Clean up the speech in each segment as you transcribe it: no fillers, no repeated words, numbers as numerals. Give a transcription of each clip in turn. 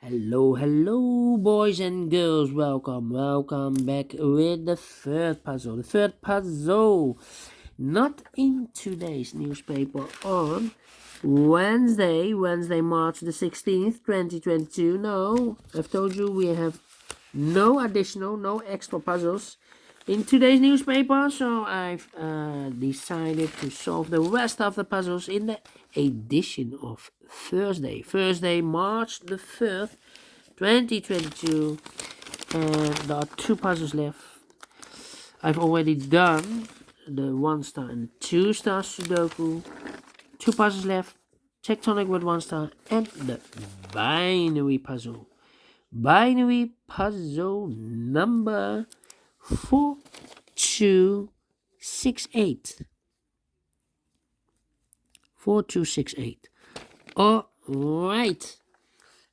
Hello, boys and girls. Welcome back with the third puzzle. The third puzzle, not in today's newspaper, on Wednesday, March the 16th, 2022. No, I've told you we have no extra puzzles in today's newspaper, so I've decided to solve the rest of the puzzles in the edition of Thursday, March the 3rd, 2022, and there are two puzzles left. I've already done the 1-star and 2-star Sudoku. Two puzzles left, tectonic with 1 star, and the binary puzzle. Binary puzzle number 4268. 4268. Alright.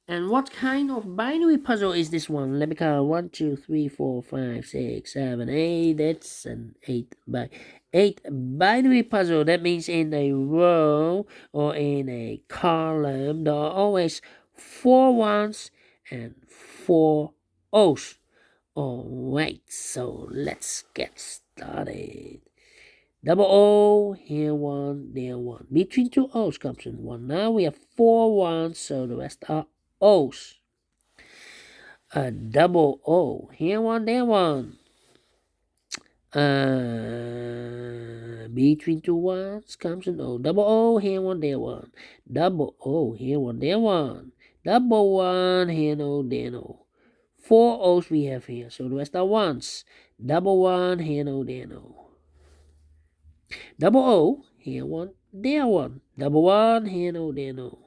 And what kind of binary puzzle is this one? Let me count. 1, 2, 3, 4, 5, 6, 7, 8. That's an 8 by 8 binary puzzle. That means in a row or in a column, there are always 4 ones and 4 O's. Alright, so let's get started. Double O, here 1, there 1. Between 2 O's comes in 1. Now we have 4 ones, so the rest are O's. A double O, here 1, there 1. Between 2 ones comes an O. Double O, here 1, there 1. Double O, here 1, there 1. Double 1, here no, there no. 4 O's we have here, so the rest are ones. Double 1, here no, there no. Double O, here 1, there 1. Double 1, here no, there no.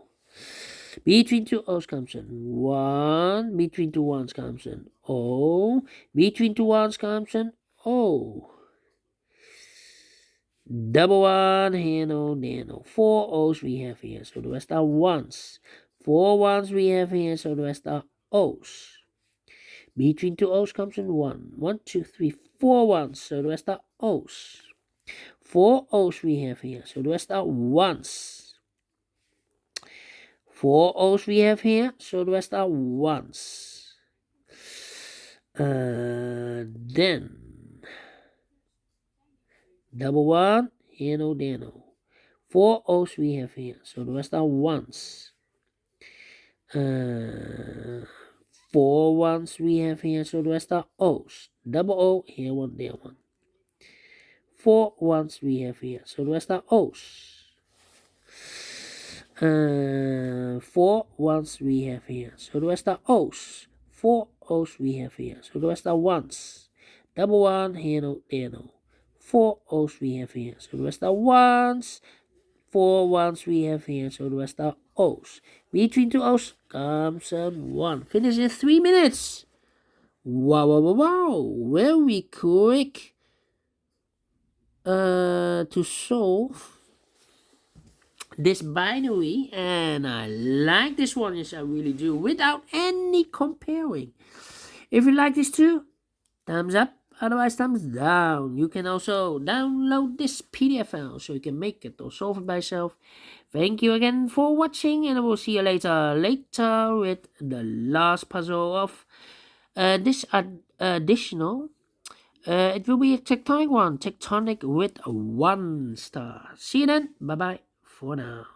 Between 2 O's comes in 1. Between 2 ones comes in O. Between 2 ones comes in O. Double 1, here no, there no. 4 O's we have here, so the rest are ones. 4 ones we have here, so the rest are O's. Between 2 O's comes in 1. 1, 2, 3, 4 ones, so the rest are O's. 4 O's we have here, so the rest are ones. 4 O's we have here, so the rest are ones. Then double 1, here no, there no. 4 O's we have here, so the rest are ones. 4 ones we have here, so the rest are O's. Double O, here 1, there 1. 4 ones we have here, so the rest are O's. 4 ones we have here, so the rest are O's. 4 O's we have here, so the rest are ones. Double 1, here no, there no. 4 O's we have here, so the rest are ones. 4 ones we have here, so the rest are O's. Between 2 O's comes a 1. Finish in 3 minutes. Wow. Very quick to solve this binary, and I like this one. Yes, I really do, without any comparing. If you like this too, thumbs up, otherwise thumbs down. You can also download this PDF file so you can make it or solve it by yourself. Thank you again for watching, and I will see you later with the last puzzle of this additional. It will be a tectonic one, tectonic with 1 star. See you then. Bye bye for now.